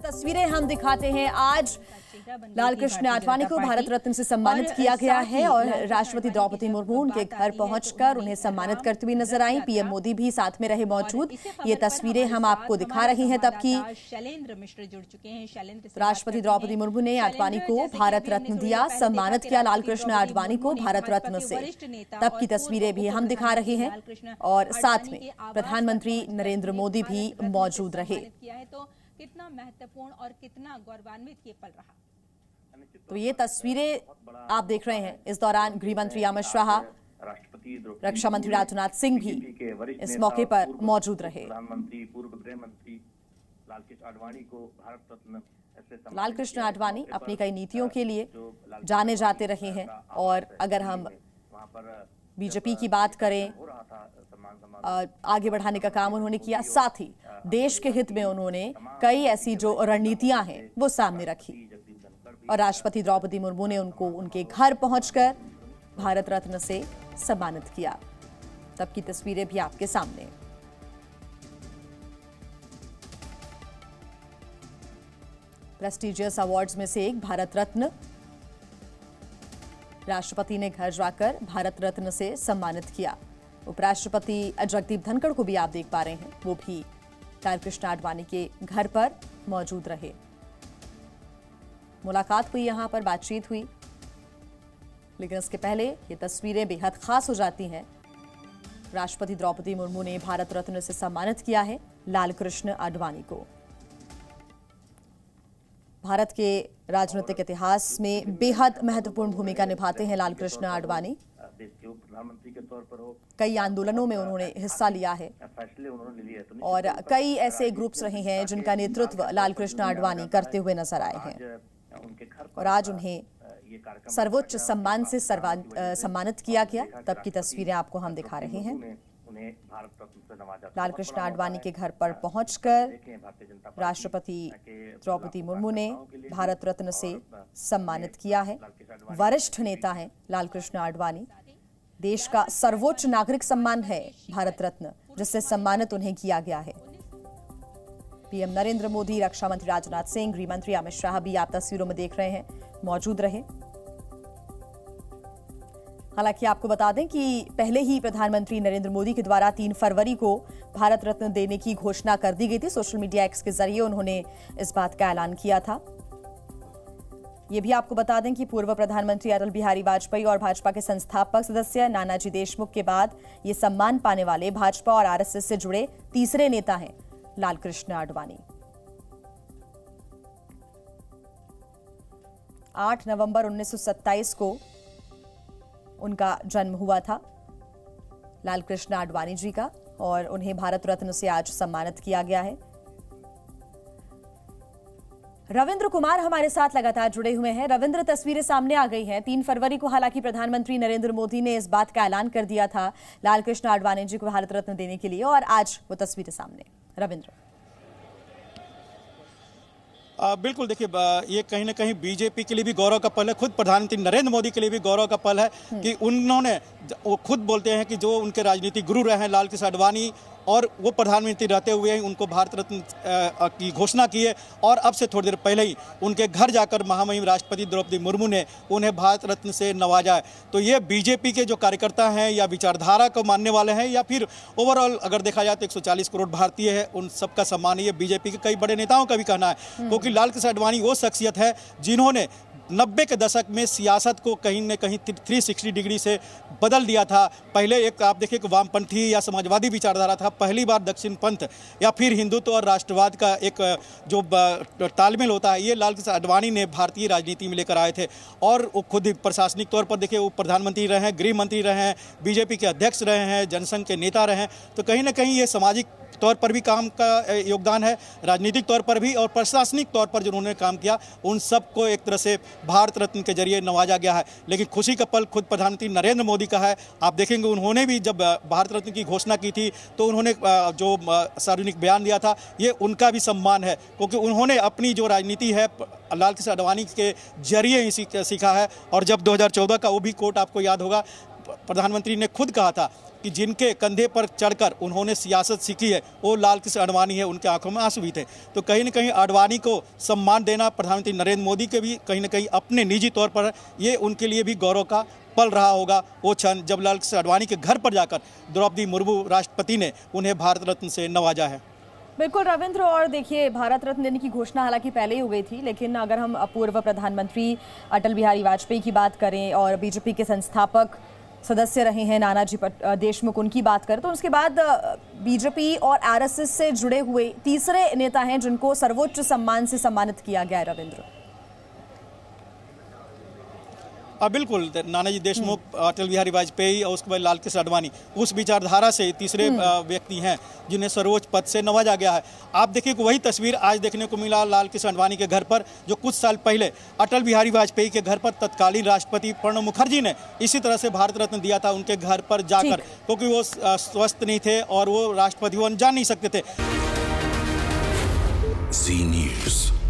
तस्वीरें हम दिखाते हैं। आज लाल कृष्ण आडवाणी को भारत रत्न से सम्मानित किया गया है और राष्ट्रपति द्रौपदी मुर्मू उनके घर पहुंचकर उन्हें सम्मानित करती हुई नजर आई। पीएम मोदी भी साथ में रहे मौजूद। ये तस्वीरें हम आपको दिखा रहे हैं तब की। शैलेंद्र मिश्र जुड़ चुके हैं। राष्ट्रपति द्रौपदी मुर्मू ने आडवाणी को भारत रत्न दिया, सम्मानित किया लाल कृष्ण आडवाणी को भारत रत्न से। तब की तस्वीरें भी हम दिखा रहे हैं और साथ में प्रधानमंत्री नरेंद्र मोदी भी मौजूद रहे। तो कितना महत्वपूर्ण और कितना गौरवान्वित ये पल रहा। तो ये तस्वीरें आप देख रहे हैं। इस दौरान गृह मंत्री अमित शाह, रक्षा मंत्री राजनाथ सिंह भी इस मौके पर मौजूद रहे। प्रधानमंत्री पूर्व गृह मंत्री लालकृष्ण आडवाणी को भारत रत्न लाल कृष्ण आडवाणी अपनी कई नीतियों के लिए जाने जाते रहे हैं और अगर हम बीजेपी की बात करें, आगे बढ़ाने का काम उन्होंने किया, साथ ही देश के हित में उन्होंने कई ऐसी जो रणनीतियां हैं वो सामने रखी और राष्ट्रपति द्रौपदी मुर्मू ने उनको उनके घर पहुंचकर भारत रत्न से सम्मानित किया। तब की तस्वीरें भी आपके सामने। प्रेस्टिजियस अवार्ड्स में से एक भारत रत्न, राष्ट्रपति ने घर जाकर भारत रत्न से सम्मानित किया। उपराष्ट्रपति जगदीप धनखड़ को भी आप देख पा रहे हैं, वो भी लाल कृष्ण आडवाणी के घर पर मौजूद रहे। मुलाकात हुई, यहां पर बातचीत हुई, लेकिन इसके पहले ये तस्वीरें बेहद खास हो जाती हैं। राष्ट्रपति द्रौपदी मुर्मू ने भारत रत्न से सम्मानित किया है लाल कृष्ण आडवाणी को। भारत के राजनीतिक इतिहास में बेहद महत्वपूर्ण भूमिका निभाते हैं लाल कृष्ण आडवाणी। प्रधानमंत्री के तौर पर हो, कई आंदोलनों में उन्होंने हिस्सा लिया है फैसले उन्होंने लिए हैं और कई ऐसे ग्रुप्स रहे हैं जिनका नेतृत्व लाल कृष्ण आडवाणी करते हुए नजर आए हैं और आज उन्हें सर्वोच्च सम्मान से सम्मानित किया गया। तब की तस्वीरें आपको हम दिखा रहे हैं। लाल कृष्ण आडवाणी के घर पर पहुंचकर राष्ट्रपति द्रौपदी मुर्मू ने भारत रत्न से सम्मानित किया है। वरिष्ठ नेता हैं लाल कृष्ण आडवाणी। देश का सर्वोच्च नागरिक सम्मान है भारत रत्न, जिससे सम्मानित उन्हें किया गया है। पीएम नरेंद्र मोदी, रक्षा मंत्री राजनाथ सिंह, गृह मंत्री अमित शाह भी आप तस्वीरों में देख रहे हैं, मौजूद रहे। हालांकि आपको बता दें कि पहले ही प्रधानमंत्री नरेंद्र मोदी के द्वारा 3 फरवरी को भारत रत्न देने की घोषणा कर दी गई थी। सोशल मीडिया एक्स के जरिए उन्होंने इस बात का ऐलान किया था। ये भी आपको बता दें कि पूर्व प्रधानमंत्री अटल बिहारी वाजपेयी और भाजपा के संस्थापक सदस्य नानाजी देशमुख के बाद ये सम्मान पाने वाले भाजपा और आरएसएस से जुड़े तीसरे नेता हैं लाल कृष्ण आडवाणी। 8 नवंबर 1927 को उनका जन्म हुआ था लाल कृष्ण आडवाणी जी का और उन्हें भारत रत्न से आज सम्मानित किया गया है। रविंद्र कुमार हमारे साथ लगातार जुड़े हुए हैं। रविंद्र, तस्वीरें सामने आ गई हैं। 3 फरवरी को हालांकि प्रधानमंत्री नरेंद्र मोदी ने इस बात का ऐलान कर दिया था लाल कृष्ण आडवाणी जी को भारत रत्न देने के लिए और आज वो तस्वीरें सामने। रविंद्र, बिल्कुल, देखिए ये कहीं ना कहीं बीजेपी के लिए भी गौरव का पल है। खुद प्रधानमंत्री नरेंद्र मोदी के लिए भी गौरव का पल है कि उन्होंने, वो खुद बोलते हैं कि जो उनके राजनीतिक गुरु रहे हैं लाल कृष्ण आडवाणी और वो प्रधानमंत्री रहते हुए उनको भारत रत्न की घोषणा की है और अब से थोड़ी देर पहले ही उनके घर जाकर महामहिम राष्ट्रपति द्रौपदी मुर्मू ने उन्हें भारत रत्न से नवाजा है। तो ये बीजेपी के जो कार्यकर्ता हैं या विचारधारा को मानने वाले हैं या फिर ओवरऑल अगर देखा जाए तो 140 करोड़ भारतीय है, उन सबका सम्मान है। ये बीजेपी के कई बड़े नेताओं का भी कहना है, क्योंकि लाल कृष्ण आडवाणी वो शख्सियत है जिन्होंने 90 के दशक में सियासत को कहीं न कहीं 360 डिग्री से बदल दिया था। पहले एक आप देखिए कि वामपंथी या समाजवादी विचारधारा था, पहली बार दक्षिण पंथ या फिर हिंदुत्व और राष्ट्रवाद का एक जो तालमेल होता है, ये लाल कृष्ण आडवाणी ने भारतीय राजनीति में लेकर आए थे। और वो खुद प्रशासनिक तौर पर देखिए वो प्रधानमंत्री रहे हैं, गृह मंत्री रहे हैं, बीजेपी के अध्यक्ष रहे हैं, जनसंघ के नेता रहे हैं। तो कहीं ना कहीं ये सामाजिक तौर पर भी काम का योगदान है, राजनीतिक तौर पर भी और प्रशासनिक तौर पर जो उन्होंने काम किया, उन सबको एक तरह से भारत रत्न के जरिए नवाजा गया है। लेकिन खुशी का पल खुद प्रधानमंत्री नरेंद्र मोदी का है। आप देखेंगे उन्होंने भी जब भारत रत्न की घोषणा की थी तो उन्होंने जो सार्वजनिक बयान दिया था, ये उनका भी सम्मान है, क्योंकि उन्होंने अपनी जो राजनीति है लाल कृष्ण आडवाणी के जरिए ही सीखा है। और जब 2014 का वो भी कोट आपको याद होगा, प्रधानमंत्री ने खुद कहा था कि जिनके कंधे पर चढ़कर उन्होंने सियासत सीखी है वो लाल कृष्ण आडवाणी है, उनके आंखों में आंसू भी थे। तो कहीं न कहीं आडवाणी को सम्मान देना प्रधानमंत्री नरेंद्र मोदी के भी कहीं न कहीं अपने निजी तौर पर ये उनके लिए भी गौरव का पल रहा होगा वो क्षण जब लाल कृष्ण आडवाणी के घर पर जाकर द्रौपदी मुर्मू राष्ट्रपति ने उन्हें भारत रत्न से नवाजा है। बिल्कुल रविंद्र, और देखिए भारत रत्न देने की घोषणा हालांकि पहले ही हो गई थी, लेकिन अगर हम पूर्व प्रधानमंत्री अटल बिहारी वाजपेयी की बात करें और बीजेपी के संस्थापक सदस्य रहे हैं नानाजी देशमुख, उनकी बात करें तो उसके बाद बीजेपी और आरएसएस से जुड़े हुए तीसरे नेता हैं जिनको सर्वोच्च सम्मान से सम्मानित किया गया है रविंद्र। बिल्कुल, नानाजी देशमुख, अटल बिहारी वाजपेयी और उसके बाद लाल कृष्ण आडवाणी उस विचारधारा से तीसरे व्यक्ति हैं जिन्हें सर्वोच्च पद से नवाजा गया है। आप देखिए कि वही तस्वीर आज देखने को मिला लाल कृष्ण आडवाणी के घर पर, जो कुछ साल पहले अटल बिहारी वाजपेयी के घर पर तत्कालीन राष्ट्रपति प्रणब मुखर्जी ने इसी तरह से भारत रत्न दिया था उनके घर पर जाकर, क्योंकि वो स्वस्थ नहीं थे और वो राष्ट्रपति भवन जा नहीं सकते थे। जी न्यूज़।